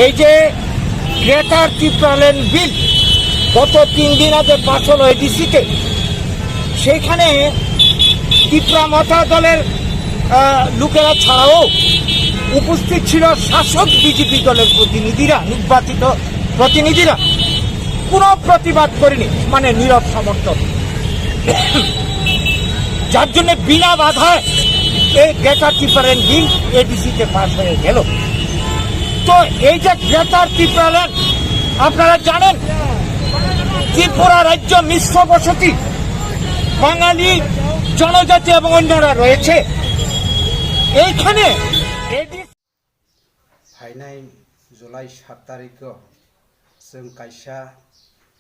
এই যে গ্রেটার ত্রিপুরাল্যান্ড বিল গত 3 দিন আগে পাস হলো এডিসিতে, সেইখানে ত্রিপুরা মতা দলের লোকেরা ছাড়াও উপস্থিত ছিল শাসক বিজেপি দলের প্রতিনিধিরা, নির্বাচিত প্রতিনিধিরা। কোনো প্রতিবাদ করেনি, মানে নীরব সমর্থন, যার জন্য বিনা বাধায় এই গ্রেটার ত্রিপুরাল্যান্ড বিল এডিসিতে পাস হয়ে গেল। তো এই যে গ্রেটার ত্রিপুরাল্যান্ড, আপনারা জানেন ত্রিপুরা রাজ্য মিশ্র বসতি, বাঙালি জনজাতি এবং অন্যরা রয়েছে এইখানে। फाइनाय जुलाई 7 तारिख जों कायसा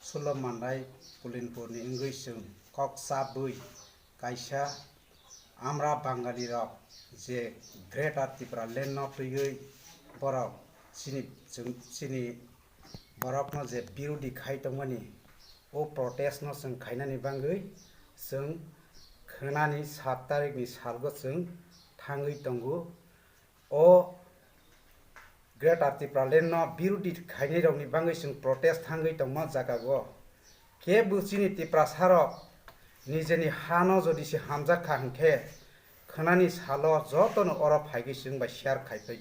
सुल मानदाय पुलिनपुरनि इंगै जों कक्सा बै कायसा आमरा बांगाली रक जे ग्रेटार त्रिपुराल्যান্ড न फैयै बरक सिनि बरक न जे बिरोधी खायदोंमोनि ओ प्रोटेस्ट न जों खायनानि बांगै जों खोनानि 7 तारिखनि सालगो जों थाङै दंगो ओ ग्रेटार त्रिपुराल्যান্ড न बिरोधी खायनाय रंनि बांगै जों प्रोटेस्ट थाङै दंमा जागागो के बुचिनि त्रिपुरा सारक निजेनि हानो जदिसे हामजाखा हंखे खोनानि सालो जतनो अर फाइगै जों बा शेयार खायफै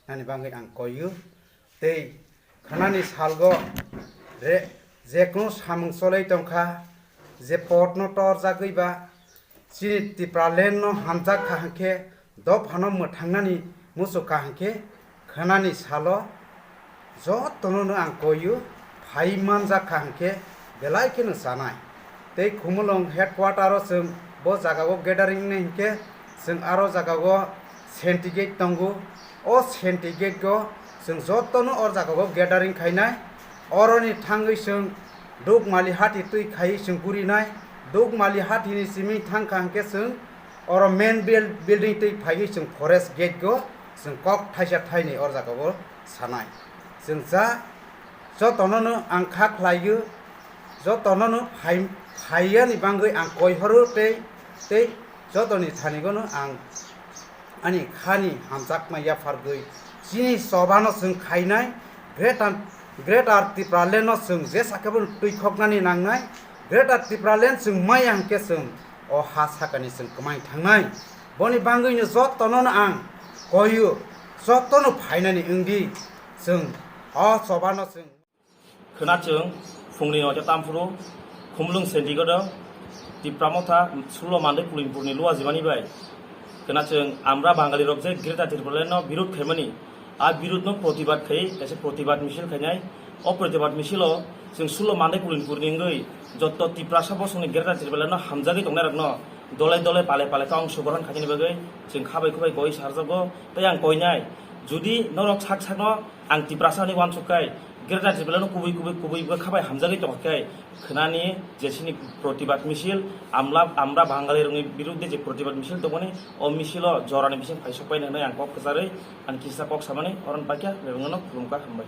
नानि बांगै आं कयो दै खोनानि सालगो रे जेकुनु सामुं सलै दंखा जे पट न टर जागैबा चिनि त्रिपुराल्যান্ড न हामजाखा हंखे दब हानो मोथांनानि मुसुखा हंखे खोनानि सालो जतनो आं कयो फाइमान जाखा हंखे बेलायखेनो जानाय दै खुमुलं हेडक्वार्टार जों बो जागागो गेदारिं ने हंखे जों आरो जागागो सेन्टिगेट दंगो ओ सेन्टिगेट गो जों जतनो और जागागो गेदारिं खायनाय अरनि थाङै जों दुग मालि हाथि तै खायै जों गुरिनाय दुग मालि हाथिनि सिमि थांखा हंखे जों और मेन बिल्डिं तै फायै जों फरेस्ट गेट गो जों कक थाइसा थाइनै और जागागो सानाय जों जा जतनो आं खाख्लायो जतनो फाइयानि बांगै आं कयहरो दै जतनि थानिगोनो आं आनि खानि हामजाकमाया फारगै जिनि सबानो जों खायनाय ग्रेटार त्रिपुराल्যান্ড जों जे साखेबो दैखकनानि नांनाय ग्रेटार त्रिपुराल्যান্ড जों माया हंखे जों अ हा साखानि जों कमाय थांनाय बनि बांगैनो जतनो आं कयो जतनो फाइनानि ओंदि जों अ सबानो जों खोनाचों फुंनि नयता तामफुरु खुमलुं सेन्टिगोद त्रिपुरा मथा सुल मानदाय पुलिनपुरनि लुआ जिमानि बाय खोनाचों आमरा बांगाली रक जे ग्रेटार त्रिपुराल्যান্ড बिरोध खायमानि आ बिरोध न प्रतिबाद खाय एसे प्रतिबाद मिছিল खायनाय अ प्रतिबाद मिছিল जों सुल मानदाय पुलिनपुरनि इंगै जत त्रिपुरा साबसनि ग्रेटार त्रिपुराल्যান্ড हामजागै दंनाय रक न दले दले पाले पाले का अंशग्रहण खायनि बागै जों खाबाय खुबाय गय सारजागो तै आं कयनाय जुदि नरक साक साक आं त्रिपुरा सानि वानसुकाय ग्रेटार त्रिपुराल्যান্ড कुबै खाबाय हामजागै दंखाय खोनानि जेसिनि प्रतिबाद मिছিল आमरा बांगाली रंनि बिरुद्धे जे प्रतिबाद मिছিল दंमोन अ मिছিল जरानि बिसिं फायसकबाय होननानै आं कक खजारै आं किसा कक सामानि अरन पाकिया बेबंनो खुलुमका हामबाय।